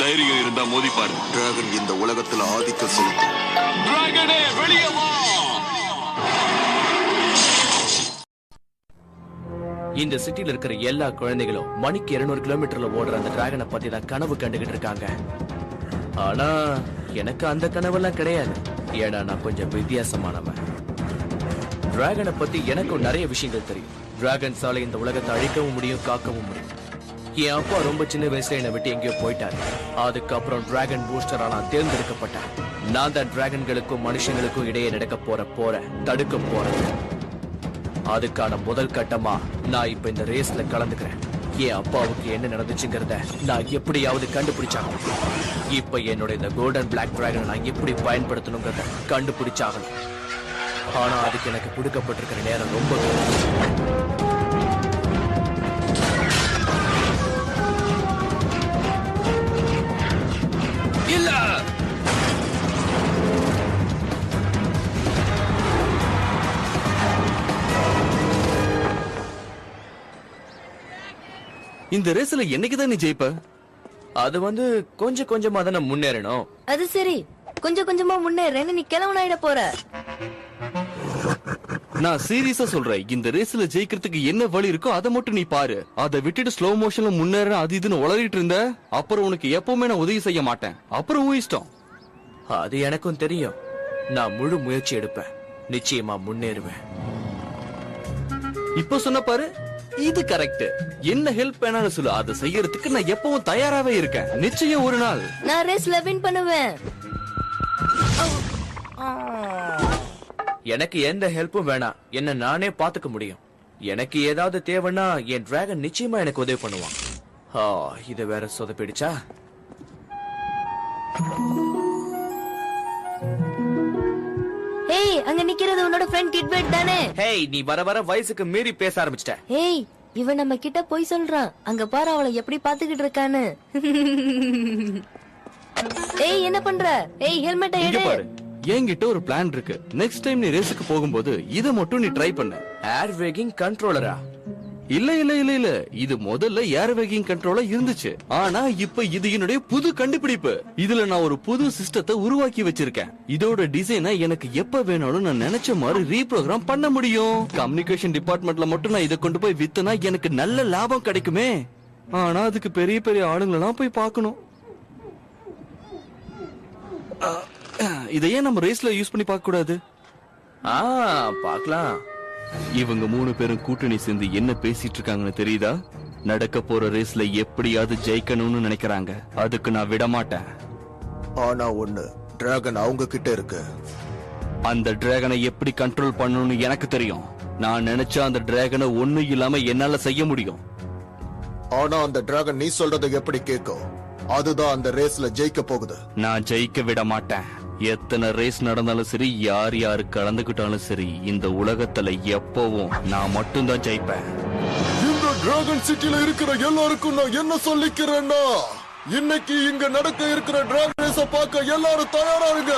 தைரியம் இருந்தா மோதி பாரு. டிராகன் இந்த உலகத்துல ஆதிக்கம் செலுத்தும். டிராகனே வெளியே வா. இந்த சிட்டில இருக்கிற எல்லா குழந்தைகளும் மணிக்கு 200 கிலோமீட்டர்ல ஓடுற அந்த டிராகனை பத்தி தான் கனவு கண்டுகிட்டு இருக்காங்க. ஆனா எனக்கு அந்த கனவெல்லாம் கிடையாது. ஏன்னா நான் கொஞ்சம் வித்தியாசமானவன். டிராகனை பத்தி எனக்கும் நிறைய விஷயங்கள் தெரியும். டிராகன்ஸால இந்த உலகத்தை அழிக்கவும் முடியும், காக்கவும் முடியும். என் அப்பா ரொம்ப சின்ன வயசுல என்னை விட்டு எங்கேயோ போயிட்டாரு. அதுக்கப்புறம் டிராகன் பூஸ்டரா நான் தேர்ந்தெடுக்கப்பட்டேன். நான் தான் டிராகன்களுக்கும் மனுஷங்களுக்கும் இடையே நடக்க போற தடுக்க போறேன். அதுக்கான முதல் கட்டமா நான் இப்ப இந்த ரேஸ்ல கலந்துக்கிறேன். என் அப்பாவுக்கு என்ன நடந்துச்சுங்கிறத நான் எப்படியாவது கண்டுபிடிச்சாகணும். இப்ப என்னோட இந்த கோல்டன் பிளாக் டிராகனை நான் எப்படி பயன்படுத்தணுங்கிறத கண்டுபிடிச்சாகணும். ஆனா அதுக்கு எனக்கு கொடுக்கப்பட்டிருக்கிற நேரம் ரொம்ப இல்ல. இந்த ரேஸ்ல என்னைக்குதான் நீ ஜெயிப்ப? அது கொஞ்சம் கொஞ்சமா தானே முன்னேறணும். அது சரி, கொஞ்சம் கொஞ்சமா முன்னேறேன்னு நீ கிளவனாயிட போற. நான் சீரியஸா சொல்றேன். இந்த ரேஸ்ல ஜெயிக்கிறதுக்கு என்ன வழி இருக்கோ அதை மட்டும் நீ பாரு. அதை விட்டுட்டு ஸ்லோ மோஷன்ல முன்னேற அது இதுன்னு உளறிட்டு இருந்த அப்புறம் உனக்கு எப்பவுமே நான் உதவி செய்ய மாட்டேன். அப்புறம் உன் இஷ்டம். அது எனக்கும் தெரியும். நான் முழு முயற்சி எடுப்பேன். நிச்சயமா முன்னேறுவேன். இப்ப சொன்ன பாரு, இது கரெக்ட். என்ன ஹெல்ப் வேணாலும் சொல்லு, அதை செய்யறதுக்கு நான் எப்பவும் தயாராவே இருக்கேன். நிச்சயம் ஒரு நாள் நான் ரேஸ்ல வின் பண்ணுவேன். எனக்கு எந்த ஹெல்ப்பும் வேணாம். என்ன நானே பாத்துக்க முடியும். எனக்கு ஏதாவது தேவைன்னா என் டிராகன் நிச்சயமா எனக்கு உதவி பண்ணுவான். இது வேற சொதப்பிடுச்சா? ஏய், அங்க நிக்கிறது உன்னோட ஃப்ரெண்ட் கிட்பெட் தானே? ஹேய், நீ வர வர வயசுக்கு மீறி பேச ஆரம்பிச்சிட்ட. ஏய், இவன் நம்ம கிட்ட போய் சொல்றான். அங்க பாரு அவளை எப்படி பாத்துக்கிட்டு இருக்கான்னு. ஏய், என்ன பண்ற? ஏய், ஹெல்மெட்டை இங்க எடு. பாரு, என்கிட்ட ஒரு பிளான் இருக்கு. நெக்ஸ்ட் டைம் நீ ரேஸுக்கு போகும்போது இத மட்டும் நீ ட்ரை பண்ணு. ஏர் வேகிங் கண்ட்ரோலரா? இல்ல இல்ல இல்ல இல்ல, இது முதல்ல ஏர் வேகிங் கண்ட்ரோலர் இருந்துச்சு. ஆனா இப்ப இது என்னுடைய புது கண்டுபிடிப்பு. இதுல நான் ஒரு புது சிஸ்டத்தை உருவாக்கி வச்சிருக்கேன். இதோட டிசைனை எனக்கு எப்ப வேணாலும் நான் நினைச்ச மாதிரி ரீப்ரோகிராம் பண்ண முடியும். கம்யூனிகேஷன் டிபார்ட்மெண்ட்ல மட்டும் நான் இதை கொண்டு போய் வித்தனா எனக்கு நல்ல லாபம் கிடைக்குமே. ஆனா அதுக்கு பெரிய பெரிய ஆளுங்களெல்லாம் போய் பார்க்கணும். இதையே நம்ம ரேஸ்ல யூஸ் பண்ணி பார்க்க கூடாது? பார்க்கலாம். இவங்க 3 பேரும் கூட்டணி சேர்ந்து என்ன பேசிட்டு இருக்காங்கன்னு தெரியுதா? நடக்க போற ரேஸ்ல எப்படியாவது ஜெயிக்கணும்னு நினைக்கிறாங்க. அதுக்கு நான் விட மாட்டேன். ஆனா ஒண்ணு, டிராகன் அவங்க கிட்ட இருக்கு. அந்த டிராகனை எப்படி கண்ட்ரோல் பண்ணணும்னு எனக்கு தெரியும். நான் நினைச்சா அந்த டிராகனை ஒண்ணு இல்லாம என்னால செய்ய முடியும். ஆனா அந்த டிராகன் நீ சொல்றதை எப்படி கேட்கும்? அதுதான் அந்த ரேஸ்ல ஜெயிக்க போகுது. நான் ஜெயிக்க விட மாட்டேன். எத்தனை ரேஸ் நடந்தாலும் சரி, யார் யாரு கலந்துகிட்டாலும் சரி, இந்த உலகத்துல எப்பவும் நான் மட்டும்தான் ஜெயிப்பேன். இந்த டிராகன் சிட்டில இருக்கிற எல்லாருக்கும் நான் என்ன சொல்லிக்கிறேன்னா, இன்னைக்கு இங்க நடக்க இருக்கிற டிராகன் ரேஸ பார்க்க எல்லாரும் தயாரா இருங்க.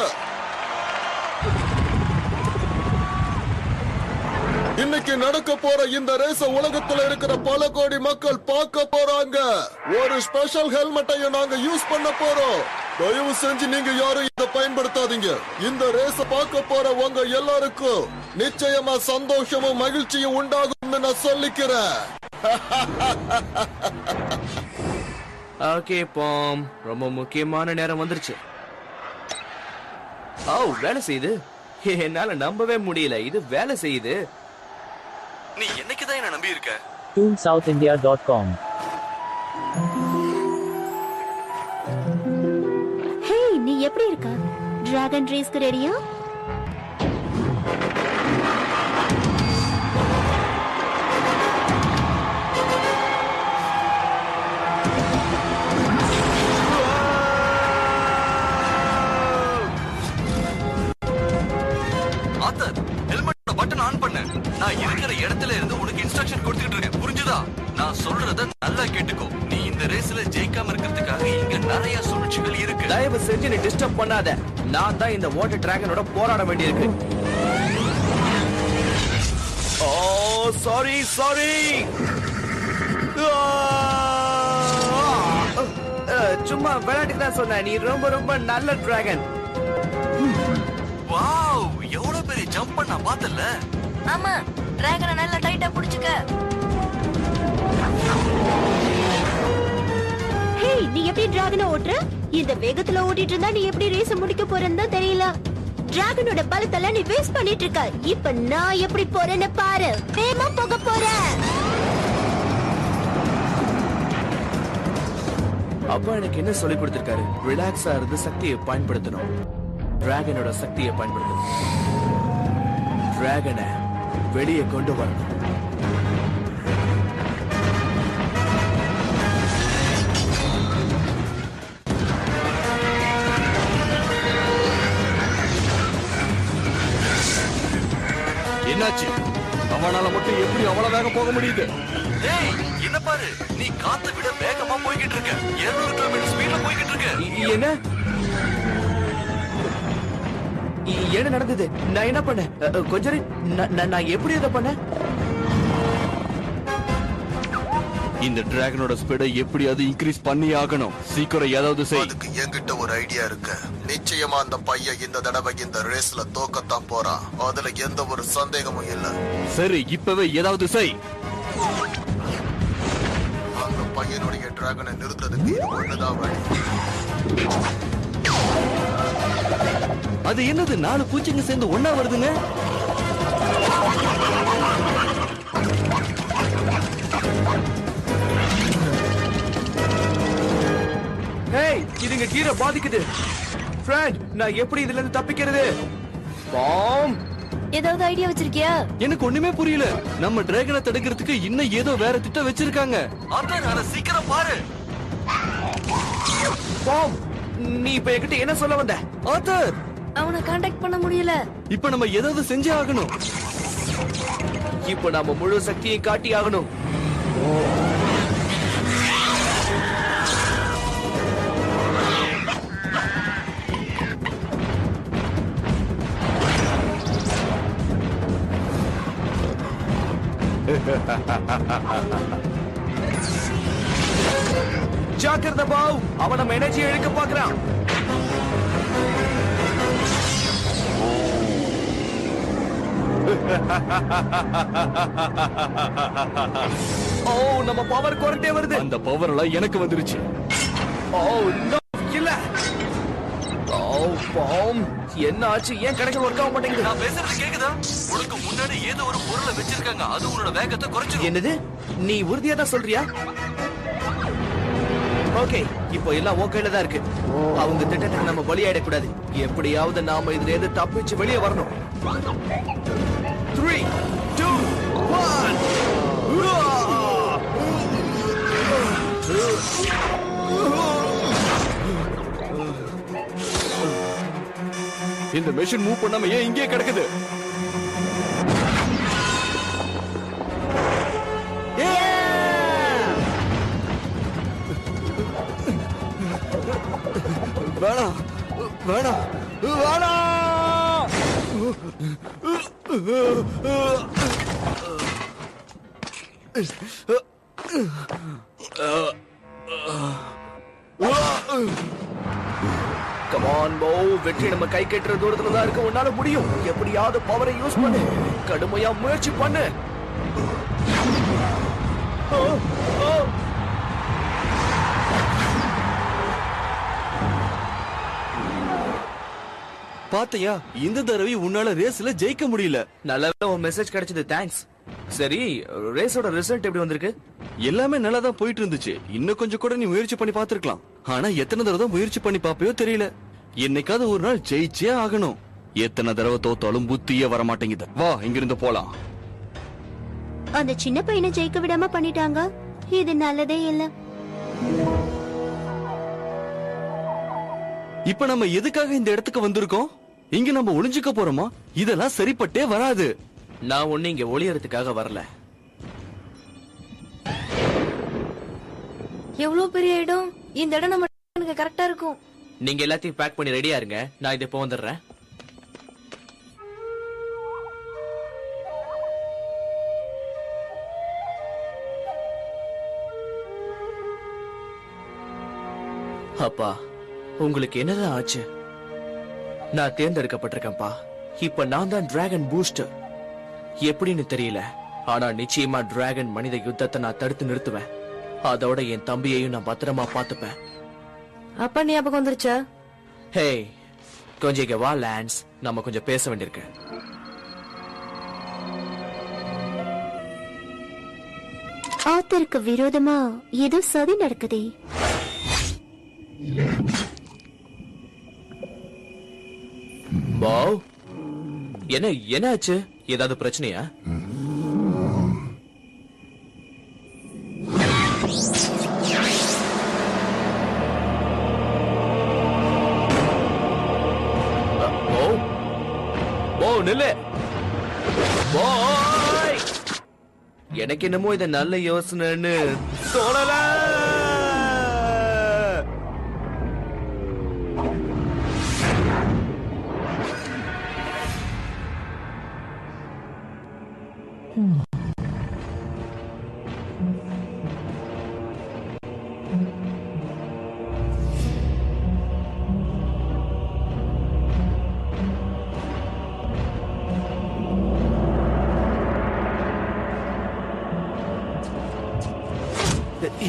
இன்னைக்கு நடக்க போற இந்த ரேஸ உலகத்துல இருக்கிற பல கோடி மக்கள் பார்க்க போறாங்க. ஒரு ஸ்பெஷல் ஹெல்மெட்டையும் நாங்க யூஸ் பண்ண போறோம். தயவு செஞ்சு நீங்க யாரும் இதை பயன்படுத்தாதீங்க. இந்த ரேஸ பார்க்க போற உங்க எல்லாருக்கும் நிச்சயமா சந்தோஷமும் மகிழ்ச்சியும் உண்டாகும் நான் சொல்லிக்கிறேன். ஓகே பாம், ரொம்ப முக்கியமான நேரம் வந்துருச்சு. வேலை செய்யுது. என்னால நம்பவே முடியல. இது வேலை செய்யுது. நீ என்னைக்குதான் என்ன நம்பி இருக்க? toonsouthindia.com. ஹே, நீ எப்படி இருக்க? டிராகன் ரேஸ்க்கு ரெடியா? பட்டன் ஆன் பண்ணு. நான் இருக்கிற இடத்துல இருந்து உனக்கு இன்ஸ்ட்ரக்ஷன் கொடுத்துட்டு இருக்கேன். புரிஞ்சுதா? நான் சொல்றத நல்லா கேட்டுக்கோ. நீ இந்த ரேஸ்ல ஜெயிக்காம இருக்கிறதுக்காக இங்க நிறைய சூழ்ச்சிகள் இருக்கு. தயவு செஞ்சு நீ டிஸ்டர்ப் பண்ணாத. நான் தான் இந்த வாட்டர் டிராகனோட போராட வேண்டியிருக்கு. சாரி. சும்மா விளையாட்டுக்கு தான் சொன்னேன். நீ ரொம்ப ரொம்ப நல்ல டிராகன். வாவ், எவ்வளவு பெரிய ஜம்ப் பண்ண பார்த்தல. ஆமா, டிராகனை நல்லா டைட்டா புடிச்சுக்க. ஹே, நீ எப்படி டிராகனை ஓட்டுற? இந்த வேகத்துல ஓட்டிட்டு இருந்தா நீ எப்படி ரேஸ் முடிக்க போறன்னு தான் தெரியல. டிராகனோட பலத்தெல்லாம் நீ வேஸ்ட் பண்ணிட்டு இருக்க. இப்ப நான் எப்படி போறேன்னு பாரு. வேகமா போக போறேன். அப்பா எனக்கு என்ன சொல்லி கொடுத்திருக்காரு? ரிலாக்ஸா இருந்து சக்தியை பயன்படுத்தணும். டிராகனோட சக்தியை பயன்படுத்தணும். டிராகனை வெளியே கொண்டு வரணும். என்னாச்சு? அவனால மட்டும் எப்படி அவ்வளவு வேகம் போக முடியுது? டேய், என்ன பாரு, நீ காத்தை விட வேகமா போய்கிட்டு இருக்க. 200 கிலோமீட்டர் ஸ்பீட்ல போய்கிட்டு இருக்க. என்ன என்ன நடந்தது? நான் என்ன பண்ணேன்? கொஞ்சம் இரு. நான் எப்படி இதை பண்ணேன்? இந்த டிராகனோட ஸ்பீடை எப்படியாவது இன்க்ரீஸ் பண்ணி ஆகணும். சீக்கிரம் ஏதாவது செய். அதுக்கு என்கிட்ட ஒரு ஐடியா இருக்கு. நிச்சயமா அந்த பையன் இந்த தடவை இந்த ரேஸ்ல தோக்கத்தான் போறான். அதுல எந்த ஒரு சந்தேகமும் இல்ல. சரி, இப்பவே ஏதாவது செய். அந்த பையனுடைய டிராகனை நிறுத்துறதுக்கு இது ஒண்ணுதான் வழி. அது என்னது? 4 பூச்சிங்க சேர்ந்து ஒண்ணா வருதுங்க. ஹேய், இதுங்க கீரை பாதிக்குது. ஃப்ரெண்ட், நான் எப்படி இதுல இருந்து தப்பிக்கிறது? பாம். ஏதாவது ஐடியா வச்சிருக்கியா? எனக்கு ஒண்ணுமே புரியல. நம்ம டிராகனை தடுக்கிறதுக்கு இன்னும் ஏதோ வேற திட்டம் வச்சிருக்காங்க. அத சீக்கிரம் பாரு. பாம், நீ இப்ப என்கிட்ட என்ன சொல்ல வந்த? ஆத்தர், அவனை காண்டாக்ட் பண்ண முடியல. இப்ப நம்ம ஏதாவது செஞ்சே ஆகணும். இப்ப நாம முழு சக்தியை காட்டி ஆகணும். ஜாக்கிரதை பாவ், அவன் நம்ம எனர்ஜியை இழுக்க பாக்குறான். ஓ, நம்ம பவர் குறைட்டே வருது. அந்த பவர் எல்லாம் எனக்கு வந்துருச்சு. ஓ நோ, இல்ல. ஓ பாம், என்ன ஆச்சு? ஏன் கணக்கு ஒர்க் ஆக மாட்டேங்குது? நான் பேசுறது கேக்குதா? உனக்கு முன்னாடி ஏதோ ஒரு பொருளை வச்சிருக்காங்க. அது உன்னோட வேகத்தை குறைச்சிடும். என்னது? நீ உறுதியா தான் சொல்றியா? ஓகே, இப்போ எல்லாம் ஓகேல தான் இருக்கு. அவங்க திட்டத்துக்கு நம்ம பலியாயிடக்கூடாது. எப்படியாவது நாம இதுல இருந்து தப்பிச்சு வெளியே வரணும். 3, 2, 1. இந்த மெஷின் மூவ் பண்ணாம ஏன் இங்கே கிடக்குது? வேணாம், வேணாம், வேணாம். கமான் போ, வெற்றி நம்ம கை கட்டுற தூரத்துல தான் இருக்கு. உன்னால முடியும். எப்படியாவது பவரை யூஸ் பண்ணு. கடுமையா முயற்சி பண்ணு. ஓ, ஓ. பாத்தையா, இந்த தடவை உன்னால ரேஸ்ல ஜெயிக்க முடியல. நல்ல உன் மெசேஜ் கிடைச்சது, தேங்க்ஸ். சரி, ரேஸோட ரிசல்ட் எப்படி வந்திருக்கு? எல்லாமே நல்லா தான் போயிட்டு இருந்துச்சு. இன்னும் கொஞ்சம் கூட நீ முயற்சி பண்ணி பாத்துருக்கலாம். ஆனா எத்தனை தடவை தான் முயற்சி பண்ணி பாப்பையோ தெரியல. என்னைக்காவது ஒரு நாள் ஜெயிச்சே ஆகணும். எத்தனை தடவை தோத்தாலும் புத்தியே வர மாட்டேங்குது. வா, இங்கிருந்து போலாம். அந்த சின்ன பையனை ஜெயிக்க விடாம பண்ணிட்டாங்க. இது நல்லதே இல்ல. இப்ப நம்ம எதுக்காக இந்த இடத்துக்கு வந்திருக்கோம்? இங்க நம்ம ஒளிஞ்சுக்க போறோமா? இதெல்லாம் சரிப்பட்டே வராது. நான் ஒண்ணு இங்க ஒளியறதுக்காக வரல. எவ்வளவு பெரிய இடம். இந்த இடம் நம்ம கரெக்டா இருக்கும். நீங்க எல்லாத்தையும் பேக் பண்ணி ரெடியா இருங்க. நான் இது இப்போ வந்துடுறேன். அப்பா உங்களுக்கு என்னதான் ஆச்சு? நான் தேர்ந்தெடுக்கப்பட்டிருக்கேன்ப்பா. இப்ப நான் தான் டிராகன் பூஸ்டர். எப்படின்னு தெரியல, ஆனா நிச்சயமா டிராகன் மனித யுத்தத்தை நான் தடுத்து நிறுத்துவேன். அதோட என் தம்பியையும் நான் பத்திரமா பாத்துப்பேன். அப்பா ஞாபகம் வந்துருச்சா? ஹே, கொஞ்சம் இங்க வா லான்ஸ், நம்ம கொஞ்சம் பேச வேண்டியிருக்கு. ஆத்தருக்கு விரோதமா ஏதோ சதி நடக்குதே. வாவ், என்னாச்சு? ஏதாவது பிரச்சனையா? நில்லு. எனக்கு என்னமோ இது நல்ல யோசனைன்னு தோணல.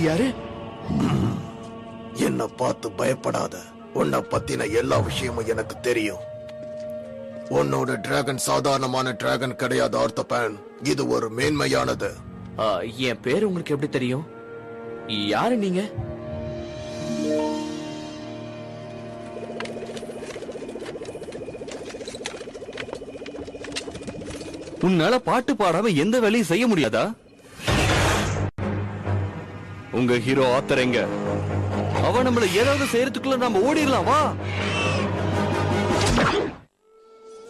யாரு? என்ன பார்த்து பயப்படாத. உன்னை பத்தின எல்லா விஷயமும் எனக்கு தெரியும். உன்னோட டிராகன் சாதாரணமான டிராகன் கிடையாது ஆர்த்தபேன். இது ஒரு மேன்மையானது. என் பேர் உங்களுக்கு எப்படி தெரியும்? யாரு நீங்க? உன்னால பாட்டு பாடாம எந்த வேலையும் செய்ய முடியாதா? உங்க ஹீரோ ஆத்தர் எங்க? அவன் நம்மள ஏதாவது செய்யறதுக்குள்ள நாம ஓடிடலாம். வா.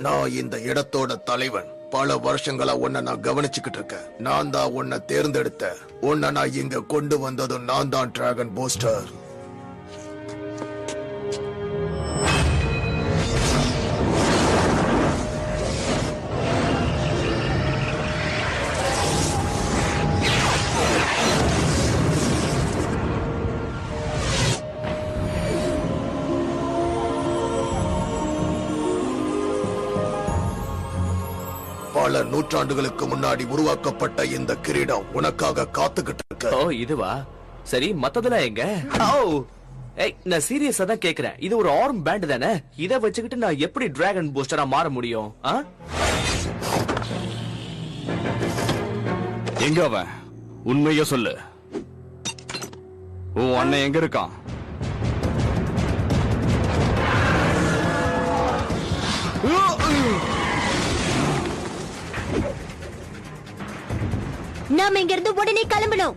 நான் இந்த இடத்தோட தலைவன். பல வருஷங்களா உன்னை நான் கவனிச்சுக்கிட்டு இருக்கேன். நான் தான் உன்னை தேர்ந்தெடுத்த. உன்னை நான் இங்க கொண்டு வந்ததும் நான் தான் டிராகன் பூஸ்டர். பல நூற்றாண்டுகளுக்கு முன்னாடி உருவாக்கப்பட்ட இந்த கிரீடம் உனக்காக காத்துக்கிட்டு இருக்கு. ஓ, இதுவா? சரி, மத்ததெல்லாம் எங்க? ஏய், நான் சீரியஸா தான் கேக்குறேன். இது ஒரு ஆர்ம் பேண்ட் தானே? இத வச்சுக்கிட்டு நான் எப்படி டிராகன் பூஸ்டரா மாற முடியும்? எங்க அவன்? உண்மைய சொல்லு. உன் அண்ணன் எங்க இருக்கான்? நாம இங்க இருந்து உடனே கிளம்பணும்.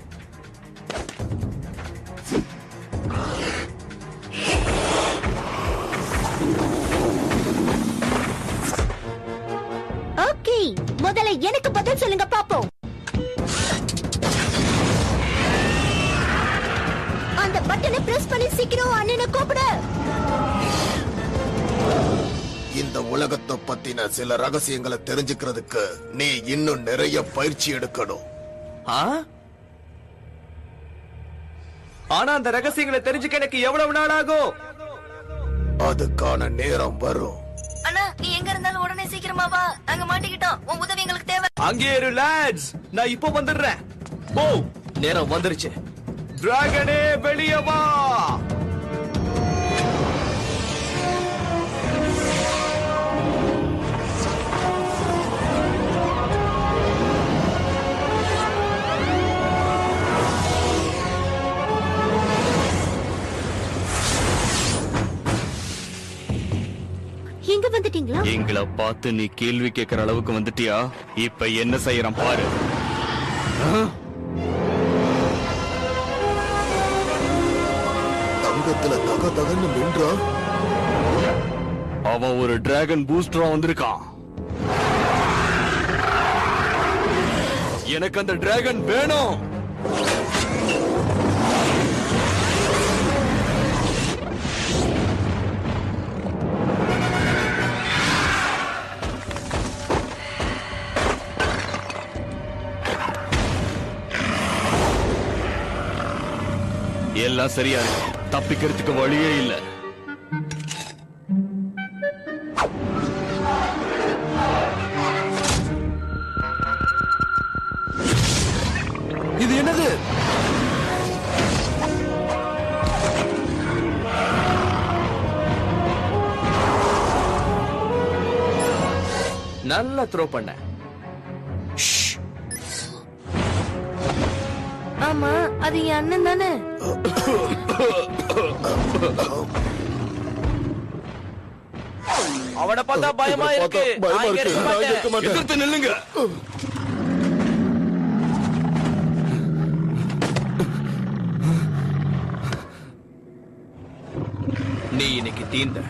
ஓகே, முதல்ல எனக்கு பதில் சொல்லுங்க பாப்போம். அந்த பட்டனை பிரஸ் பண்ணி சீக்கிரம் அண்ணனை கூப்பிடு. இந்த உலகத்தை பத்தின சில ரகசியங்களை தெரிஞ்சுக்கிறதுக்கு நீ இன்னும் நிறைய பயிற்சி எடுக்கணும். ஆனா அந்த ரகசியங்களை தெரிஞ்சுக்க எனக்கு எவ்வளவு நாள் ஆகும்? அதுக்கான நேரம் வரும். அண்ணா, நீ எங்க இருந்தாலும் உடனே சீக்கிரமா வா. நாங்க மாட்டிக்கிட்டோம். உன் உதவி எங்களுக்கு தேவை. அங்கே இரு லாட்ஸ், நான் இப்போ வந்துடுறேன். ஓ, நேரம் வந்துருச்சு. டிராகனே வெளியே வா. எங்க வந்துட்டீங்களா? எங்களை பார்த்து நீ கேள்வி கேட்கிற அளவுக்கு வந்துட்டியா? இப்ப என்ன செய்யறான் பாரு. தங்கத்துல தக தகன்னு மின்றா. அவன் ஒரு டிராகன் பூஸ்டரா வந்திருக்கான். எனக்கு அந்த டிராகன் வேணும். எல்லாம் சரியா இருக்கு. தப்பிக்கிறதுக்கு வழியே இல்ல. இது என்னது? நல்லா த்ரோ பண்ண. ஆமா, அது என் அண்ணன் தானே. அவனை பார்த்தா பயமா இருக்கு. பயமா நான் இங்க இருக்கு. இருக்க நான் மாட்டேன். இருக்க மாட்டேன். எதிர்த்து நில்லுங்க. நீ இன்னைக்கு தீந்த.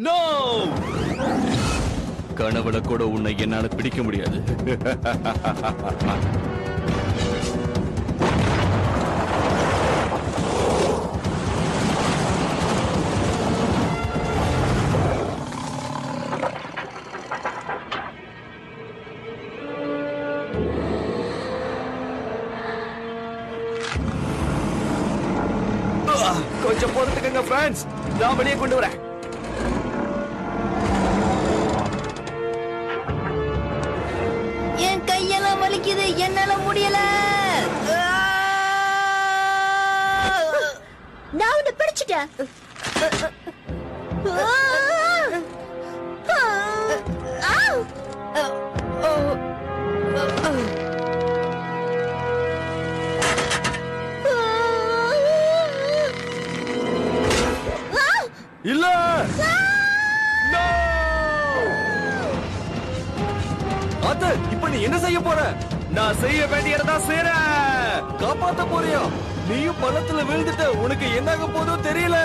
No! கனவுல கூட உன்னை என்னால பிடிக்க முடியாது. கொஞ்சம் பொறுத்துக்கங்க ஃப்ரெண்ட்ஸ், நான் வெளியே கொண்டு வரேன். என் கையெல்லாம் வலிக்குது, என்னால முடியல. நான் உன்னை பிடிச்சிட்டேன். இல்ல. No! அத்த, இப்ப நீ என்ன செய்ய போற? நான் செய்ய வேண்டியதான் செய்றேன். காப்பாத்த போறியா? நீயும் பள்ளத்துல விழுந்துட்ட. உனக்கு என்னாக போதோ தெரியல.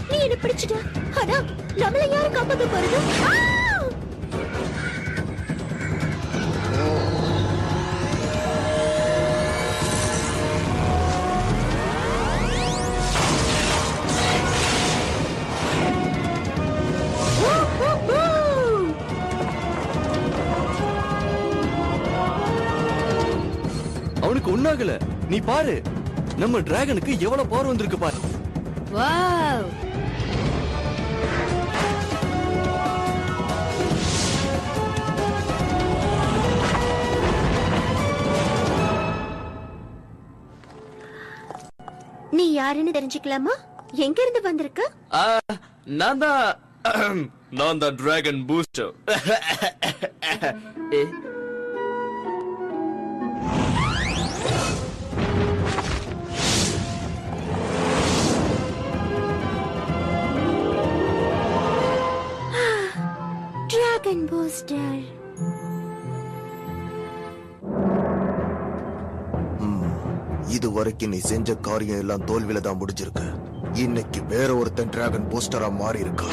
நீ என்ன பிடிச்சிட்ட. ஆனா நம்மள யாரு காப்பாத்த போறது? அவனுக்கு ஒண்ணாகல. நீ பாரு, நம்ம டிராகனுக்கு எவ்வளவு பவர் வந்திருக்கு பாரு. வாவ். நீ யாருன்னு தெரிஞ்சுக்கலாமா? எங்க இருந்து வந்திருக்க? நான் தான் டிராகன் பூஸ்டர். Dragon booster. இது வரைக்கும் நீ செஞ்ச காரியம் எல்லாம் தோல்வியில தான் முடிஞ்சிருக்கு. இன்னைக்கு வேற ஒருத்தன் டிராகன் பூஸ்டரா மாறி இருக்கா.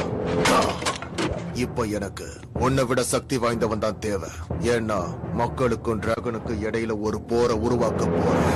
இப்ப எனக்கு உன்னை விட சக்தி வாய்ந்தவன் தான் தேவை. ஏன்னா மக்களுக்கும் டிராகனுக்கும் இடையில ஒரு போரை உருவாக்க போறேன்.